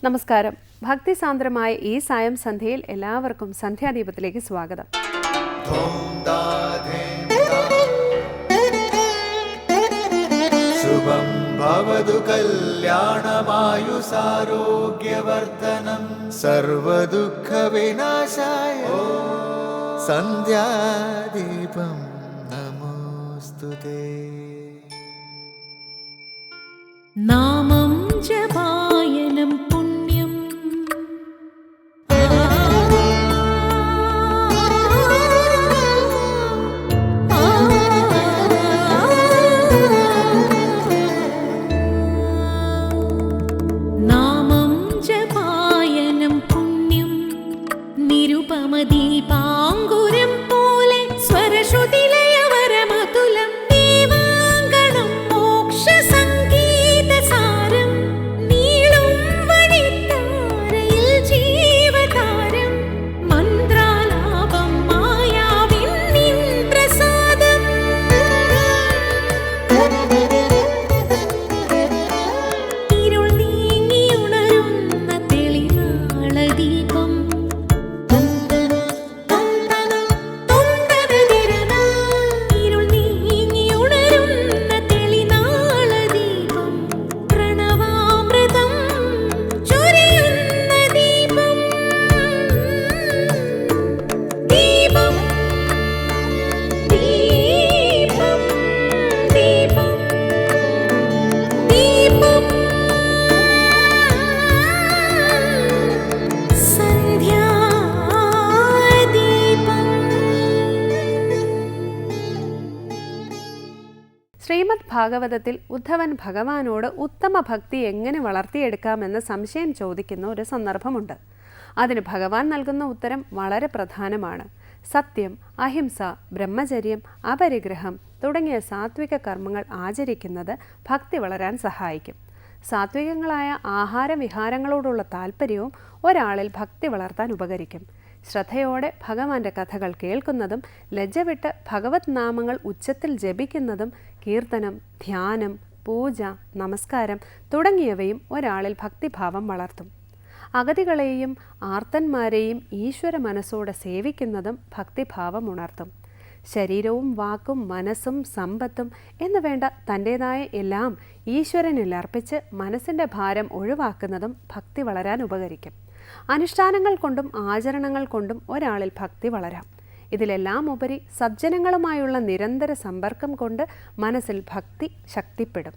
നമസ്കാരം. ഭക്തിസാന്ദ്രമായ ഈ സായം സന്ധ്യയിൽ എല്ലാവർക്കും സന്ധ്യാദീപത്തിലേക്ക് സ്വാഗതം. ശുഭം ഭവതു കല്യാണമായുസാരോഗ്യവർദ്ധനം സർവദുഃഖ വിനാശായ സന്ധ്യാദീപം നമോസ്തുതേ. നാമം ജപായനം പുണ്യം നാമം ജപായനം പുണ്യം നിരുപമദീപാങ്കുരം പോലെ സ്വരശ്രുതിലയവരമതുലം ദീവാങ്കണം മോക്ഷസംഗീതസാരം നീളും വഴിത്താരയിൽ ജീവതാരം മന്ത്രാലാപം മായാവിൻ നിൻ പ്രസാദം. ഇരുൾ നീങ്ങിയുണരുന്ന തെളിനാളദീപം ഇരുൾ നീങ്ങിയുണരുന്ന തെളിനാളദീപം പ്രണവാമൃതം ചൊരിയുന്ന ദീപം. ദീപം ദീപം ദീപം ദീപം സന്ധ്യാദീപം. ശ്രീമദ് ഭാഗവതത്തിൽ ഉദ്ധവൻ ഭഗവാനോട് ഉത്തമ ഭക്തി എങ്ങനെ വളർത്തിയെടുക്കാമെന്ന് സംശയം ചോദിക്കുന്ന ഒരു സന്ദർഭമുണ്ട്. അതിന് ഭഗവാൻ നൽകുന്ന ഉത്തരം വളരെ പ്രധാനമാണ്. സത്യം, അഹിംസ, ബ്രഹ്മചര്യം, അപരിഗ്രഹം തുടങ്ങിയ സാത്വിക കർമ്മങ്ങൾ ആചരിക്കുന്നത് ഭക്തി വളരാൻ സഹായിക്കും. സാത്വികങ്ങളായ ആഹാരവിഹാരങ്ങളോടുള്ള താല്പര്യവും ഒരാളിൽ ഭക്തി വളർത്താൻ ഉപകരിക്കും. ശ്രദ്ധയോടെ ഭഗവാന്റെ കഥകൾ കേൾക്കുന്നതും ലജ്ജവിട്ട് ഭഗവത് നാമങ്ങൾ ഉച്ചത്തിൽ ജപിക്കുന്നതും കീർത്തനം, ധ്യാനം, പൂജ, നമസ്കാരം തുടങ്ങിയവയും ഒരാളിൽ ഭക്തിഭാവം വളർത്തും. അഗതികളെയും ആർത്തന്മാരെയും ഈശ്വര മനസ്സോടെ സേവിക്കുന്നതും ഭക്തിഭാവം ഉണർത്തും. ശരീരവും വാക്കും മനസ്സും സമ്പത്തും എന്ന് വേണ്ട തൻ്റേതായ എല്ലാം ഈശ്വരനിൽ അർപ്പിച്ച് മനസ്സിൻ്റെ ഭാരം ഒഴിവാക്കുന്നതും ഭക്തി വളരാൻ ഉപകരിക്കും. അനുഷ്ഠാനങ്ങൾ കൊണ്ടും ആചരണങ്ങൾ കൊണ്ടും ഒരാളിൽ ഭക്തി വളരാം. ഇതിലെല്ലാം ഉപരി സജ്ജനങ്ങളുമായുള്ള നിരന്തര സമ്പർക്കം കൊണ്ട് മനസ്സിൽ ഭക്തി ശക്തിപ്പെടും.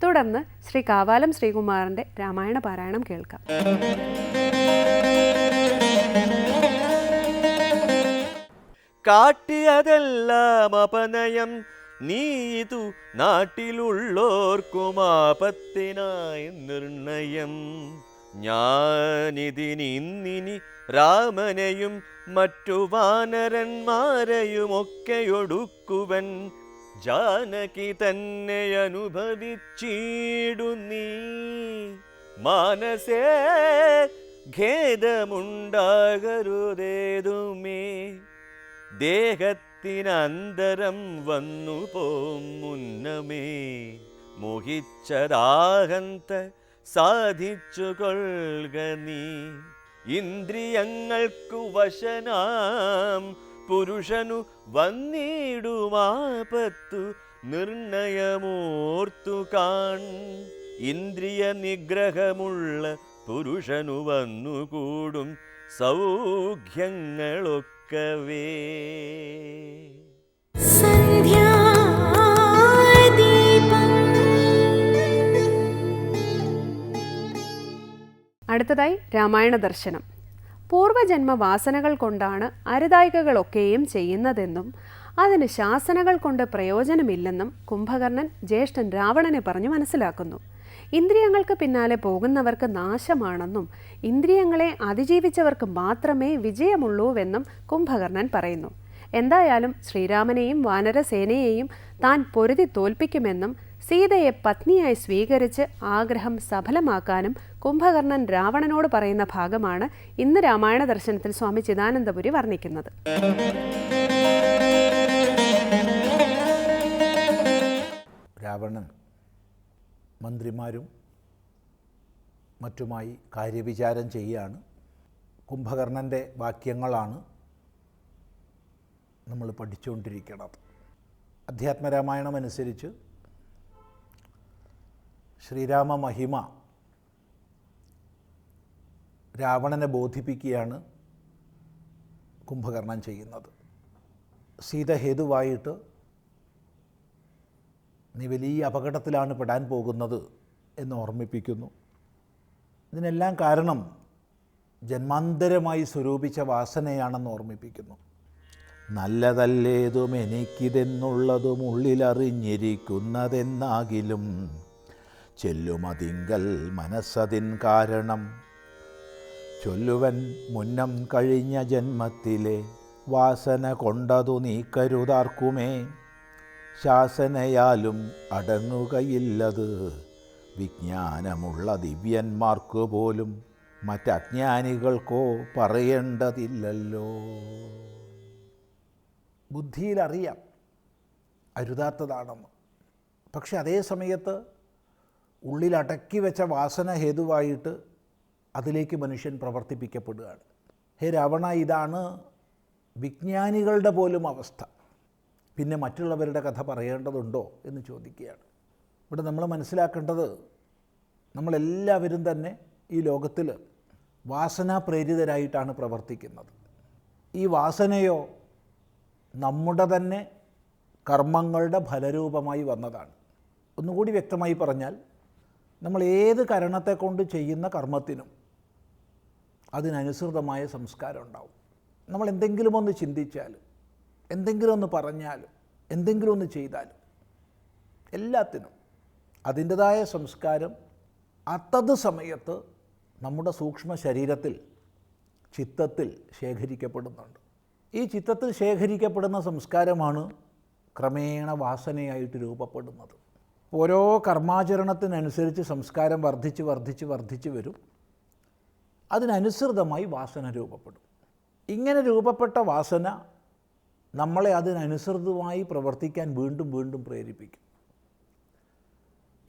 തുടർന്ന് ശ്രീ കാവാലം ശ്രീകുമാറിൻ്റെ രാമായണ പാരായണം കേൾക്കാം. കാട്ടിയതെല്ലാം അപനയം നീതു നാട്ടിലുള്ളോർക്കും ആപത്തിനായി നിർണയം. ഞാനിതിനിന്നിനി രാമനെയും മറ്റു വാനരന്മാരെയുമൊക്കെയൊടുക്കുവൻ ജാനകി തന്നെ അനുഭവിച്ചിടു നീ. മാനസേ ഖേദമുണ്ടാകരുതേതുമേ ദേഹത്തിനന്തരം വന്നു പോം മുന്നമേ. മോഹിച്ചതാഹന്ത സാധിച്ചു കൊള്ളുക നീ. ഇന്ദ്രിയങ്ങൾക്കു വശനാം പുരുഷനു വന്നിടുമാപത്തു നിർണയമോർത്തു കാൺ. ഇന്ദ്രിയ നിഗ്രഹമുള്ള പുരുഷനു വന്നുകൂടും സൗഖ്യങ്ങളൊക്കവേ. അടുത്തതായി രാമായണ ദർശനം. പൂർവജന്മ വാസനകൾ കൊണ്ടാണ് അരുതായികകളൊക്കെയും ചെയ്യുന്നതെന്നും അതിന് ശാസനകൾ കൊണ്ട് പ്രയോജനമില്ലെന്നും കുംഭകർണൻ ജ്യേഷ്ഠൻ രാവണനെ പറഞ്ഞു മനസ്സിലാക്കുന്നു. ഇന്ദ്രിയങ്ങൾക്ക് പിന്നാലെ പോകുന്നവർക്ക് നാശമാണെന്നും ഇന്ദ്രിയങ്ങളെ അതിജീവിച്ചവർക്ക് മാത്രമേ വിജയമുള്ളൂവെന്നും കുംഭകർണൻ പറയുന്നു. എന്തായാലും ശ്രീരാമനെയും വാനരസേനയെയും താൻ പൊരുതി തോൽപ്പിക്കുമെന്നും സീതയെ പത്നിയായി സ്വീകരിച്ച് ആഗ്രഹം സഫലമാക്കാനും കുംഭകർണൻ രാവണനോട് പറയുന്ന ഭാഗമാണ് ഇന്ന് രാമായണ ദർശനത്തിൽ സ്വാമി ചിദാനന്ദപുരി വർണ്ണിക്കുന്നത്. രാവണൻ മന്ത്രിമാരും മറ്റുമായി കാര്യവിചാരം ചെയ്യുകയാണ്. കുംഭകർണൻ്റെ വാക്യങ്ങളാണ് നമ്മൾ പഠിച്ചുകൊണ്ടിരിക്കുന്നത്. അധ്യാത്മരാമായണം അനുസരിച്ച് ശ്രീരാമ മഹിമ രാവണനെ ബോധിപ്പിക്കുകയാണ് കുംഭകർണൻ ചെയ്യുന്നത്. സീത ഹേതുവായിട്ട് നീ വലിയ അപകടത്തിലാണ് പെടാൻ പോകുന്നത് എന്ന് ഓർമ്മിപ്പിക്കുന്നു. ഇതിനെല്ലാം കാരണം ജന്മാന്തരമായി സ്വരൂപിച്ച വാസനയാണെന്ന് ഓർമ്മിപ്പിക്കുന്നു. നല്ലതല്ലേതും എനിക്കിതെന്നുള്ളതും ഉള്ളിലറിഞ്ഞിരിക്കുന്നതെന്നാകിലും ചെല്ലുമതിങ്കൽ മനസ്സതിൻ കാരണം ചൊല്ലുവൻ മുന്നം കഴിഞ്ഞ ജന്മത്തിലെ വാസന കൊണ്ടതു നീക്കരുതാർക്കുമേ ശാസനയാലും അടങ്ങുകയില്ലത് വിജ്ഞാനമുള്ള ദിവ്യന്മാർക്കു പോലും മറ്റജ്ഞാനികൾക്കോ പറയേണ്ടതില്ലല്ലോ. ബുദ്ധിയിലറിയാം അരുതാത്തതാണെന്ന്. പക്ഷെ അതേ സമയത്ത് ഉള്ളിലടക്കി വെച്ച വാസന ഹേതുവായിട്ട് അതിലേക്ക് മനുഷ്യൻ പ്രവർത്തിപ്പിക്കപ്പെടുകയാണ്. ഹേ രാവണ, ഇതാണ് വിജ്ഞാനികളുടെ പോലും അവസ്ഥ. പിന്നെ മറ്റുള്ളവരുടെ കഥ പറയേണ്ടതുണ്ടോ എന്ന് ചോദിക്കുകയാണ്. ഇവിടെ നമ്മൾ മനസ്സിലാക്കേണ്ടത്, നമ്മളെല്ലാവരും തന്നെ ഈ ലോകത്തിൽ വാസനാപ്രേരിതരായിട്ടാണ് പ്രവർത്തിക്കുന്നത്. ഈ വാസനയോ നമ്മുടെ തന്നെ കർമ്മങ്ങളുടെ ഫലരൂപമായി വന്നതാണ്. ഒന്നുകൂടി വ്യക്തമായി പറഞ്ഞാൽ, നമ്മൾ ഏത് കരണത്തെ കൊണ്ട് ചെയ്യുന്ന കർമ്മത്തിനും അതിനനുസൃതമായ സംസ്കാരം ഉണ്ടാവും. നമ്മൾ എന്തെങ്കിലും ഒന്ന് ചിന്തിച്ചാലും എന്തെങ്കിലും ഒന്ന് പറഞ്ഞാലും എന്തെങ്കിലും ഒന്ന് ചെയ്താലും എല്ലാത്തിനും അതിൻ്റെതായ സംസ്കാരം അതത് സമയത്ത് നമ്മുടെ സൂക്ഷ്മ ശരീരത്തിൽ, ചിത്തത്തിൽ ശേഖരിക്കപ്പെടുന്നുണ്ട്. ഈ ചിത്തത്തിൽ ശേഖരിക്കപ്പെടുന്ന സംസ്കാരമാണ് ക്രമേണ വാസനയായിട്ട് രൂപപ്പെടുന്നത്. ഓരോ കർമാചരണത്തിനനുസരിച്ച് സംസ്കാരം വർദ്ധിച്ച് വരും. അതിനനുസൃതമായി വാസന രൂപപ്പെടും. ഇങ്ങനെ രൂപപ്പെട്ട വാസന നമ്മളെ അതിനനുസൃതമായി പ്രവർത്തിക്കാൻ വീണ്ടും വീണ്ടും പ്രേരിപ്പിക്കും.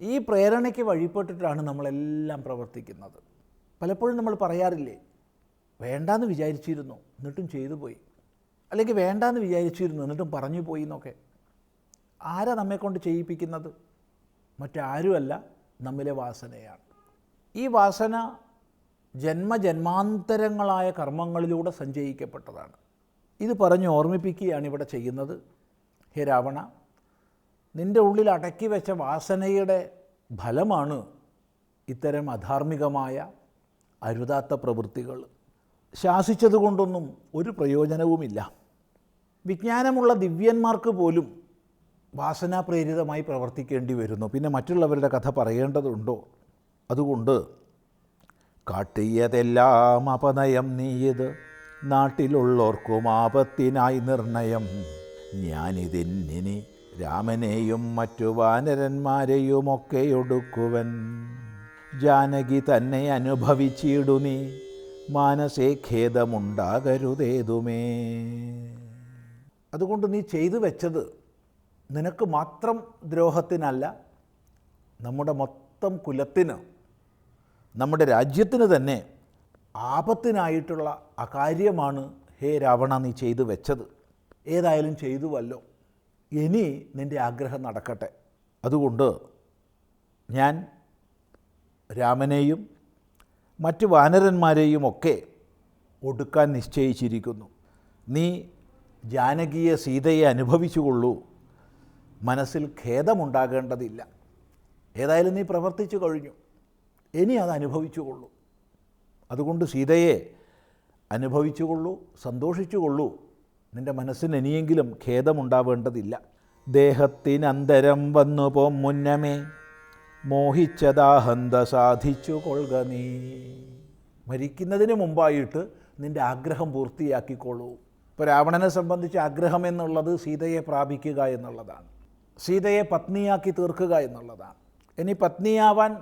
ഈ പ്രേരണയ്ക്ക് വഴിപ്പെട്ടിട്ടാണ് നമ്മളെല്ലാം പ്രവർത്തിക്കുന്നത്. പലപ്പോഴും നമ്മൾ പറയാറില്ലേ, വേണ്ടാന്ന് വിചാരിച്ചിരുന്നു എന്നിട്ടും ചെയ്തു പോയി, അല്ലെങ്കിൽ വേണ്ടാന്ന് വിചാരിച്ചിരുന്നു എന്നിട്ടും പറഞ്ഞു പോയി എന്നൊക്കെ. ആരാ നമ്മെക്കൊണ്ട് ചെയ്യിപ്പിക്കുന്നത്? മറ്റാരുമല്ല, നമ്മിലെ വാസനയാണ്. ഈ വാസന ജന്മജന്മാന്തരങ്ങളായ കർമ്മങ്ങളിലൂടെ സഞ്ചയിക്കപ്പെട്ടതാണ്. ഇത് പറഞ്ഞ് ഓർമ്മിപ്പിക്കുകയാണ് ഇവിടെ ചെയ്യുന്നത്. ഹേ രാവണ, നിൻ്റെ ഉള്ളിൽ അടക്കി വെച്ച വാസനയുടെ ഫലമാണ് ഇത്തരം അധാർമികമായ അരുതാത്ത പ്രവൃത്തികൾ. ശാസിച്ചതുകൊണ്ടൊന്നും ഒരു പ്രയോജനവുമില്ല. വിജ്ഞാനമുള്ള ദിവ്യന്മാർക്ക് പോലും വാസനാപ്രേരിതമായി പ്രവർത്തിക്കേണ്ടി വരുന്നു. പിന്നെ മറ്റുള്ളവരുടെ കഥ പറയേണ്ടതുണ്ടോ? അതുകൊണ്ട് കാട്ടിയതെല്ലാം അപനയം നീയത് നാട്ടിലുള്ളോർക്കും ആപത്തിനായി നിർണയം. ഞാനിതിന്നിനി രാമനെയും മറ്റു വാനരന്മാരെയുമൊക്കെ ഒടുക്കുവൻ. ജാനകി തന്നെ അനുഭവിച്ചിടു നീ, മാനസേ ഖേദമുണ്ടാകരുതേതുമേ. അതുകൊണ്ട് നീ ചെയ്തു വെച്ചത് നിനക്ക് മാത്രം ദ്രോഹത്തിനല്ല, നമ്മുടെ മൊത്തം കുലത്തിന്, നമ്മുടെ രാജ്യത്തിന് തന്നെ ആപത്തിനായിട്ടുള്ള അകാര്യമാണ് ഹേ രാവണ നീ ചെയ്തു വെച്ചത്. ഏതായാലും ചെയ്തുവല്ലോ, ഇനി നിൻ്റെ ആഗ്രഹം നടക്കട്ടെ. അതുകൊണ്ട് ഞാൻ രാമനെയും മറ്റു വാനരന്മാരെയും ഒക്കെ ഒടുക്കാൻ നിശ്ചയിച്ചിരിക്കുന്നു. നീ ജാനകിയെ, സീതയെ അനുഭവിച്ചുകൊള്ളൂ, മനസ്സിൽ ഖേദമുണ്ടാകേണ്ടതില്ല. ഏതായാലും നീ പ്രവർത്തിച്ചു കഴിഞ്ഞു, ഇനി അത് അനുഭവിച്ചുകൊള്ളൂ. അതുകൊണ്ട് സീതയെ അനുഭവിച്ചുകൊള്ളൂ, സന്തോഷിച്ചുകൊള്ളൂ. നിൻ്റെ മനസ്സിന് ഇനിയെങ്കിലും ഖേദമുണ്ടാവേണ്ടതില്ല. ദേഹത്തിനന്തരം വന്നു പോം മുന്നമേ, മോഹിച്ചതാഹന്ത സാധിച്ചു കൊള്ളുക നീ. മരിക്കുന്നതിന് മുമ്പായിട്ട് നിൻ്റെ ആഗ്രഹം പൂർത്തിയാക്കിക്കൊള്ളൂ. ഇപ്പോൾ രാവണനെ സംബന്ധിച്ച് ആഗ്രഹം എന്നുള്ളത് സീതയെ പ്രാപിക്കുക എന്നുള്ളതാണ്, സീതയെ പത്നിയാക്കി തീർക്കുക എന്നുള്ളതാണ്. ഇനി പത്നിയാവാൻ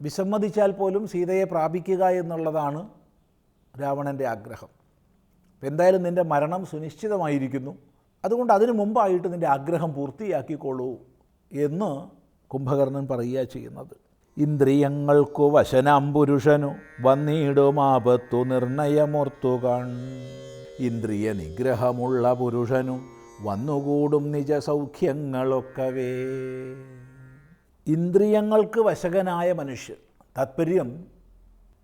വിസമ്മതിച്ചാൽ പോലും സീതയെ പ്രാപിക്കുക എന്നുള്ളതാണ് രാവണൻ്റെ ആഗ്രഹം. എന്തായാലും നിൻ്റെ മരണം സുനിശ്ചിതമായിരിക്കുന്നു, അതുകൊണ്ട് അതിനു മുമ്പായിട്ട് നിൻ്റെ ആഗ്രഹം പൂർത്തിയാക്കിക്കൊള്ളൂ എന്ന് കുംഭകർണൻ പറയുക ചെയ്യുന്നത്. ഇന്ദ്രിയങ്ങൾക്കു വശനാം പുരുഷനു വന്നിടുമാപത്തു നിർണയമോർത്തുകാൺ. ഇന്ദ്രിയ നിഗ്രഹമുള്ള പുരുഷനു വന്നുകൂടും നിജ സൗഖ്യങ്ങളൊക്കവേ. ഇന്ദ്രിയങ്ങൾക്ക് വശകനായ മനുഷ്യൻ, താത്പര്യം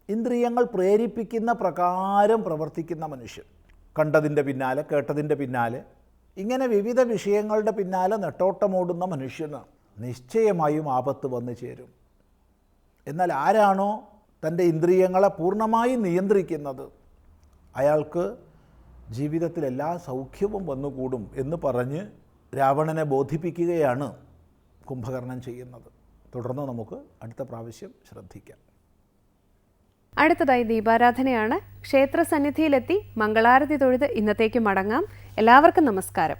ഇന്ദ്രിയങ്ങൾ പ്രേരിപ്പിക്കുന്ന പ്രകാരം പ്രവർത്തിക്കുന്ന മനുഷ്യൻ, കണ്ടതിൻ്റെ പിന്നാലെ കേട്ടതിൻ്റെ പിന്നാലെ ഇങ്ങനെ വിവിധ വിഷയങ്ങളുടെ പിന്നാലെ നെട്ടോട്ടമോടുന്ന മനുഷ്യന് നിശ്ചയമായും ആപത്ത് വന്നു ചേരും. എന്നാൽ ആരാണോ തൻ്റെ ഇന്ദ്രിയങ്ങളെ പൂർണ്ണമായി നിയന്ത്രിക്കുന്നത് അയാൾക്ക് ജീവിതത്തിൽ എല്ലാ സൗഖ്യവും വന്നുകൂടും എന്ന് പറഞ്ഞ് രാവണനെ ബോധിപ്പിക്കുകയാണ് കുംഭകർണൻ ചെയ്യുന്നത്. തുടർന്ന് നമുക്ക് അടുത്ത പ്രാവശ്യം ശ്രദ്ധിക്കാം. അടുത്തതായി ദീപാരാധനയാണ്. ക്ഷേത്ര സന്നിധിയിലെത്തി മംഗളാരതി തൊഴുത് ഇന്നത്തേക്ക് മടങ്ങാം. എല്ലാവർക്കും നമസ്കാരം.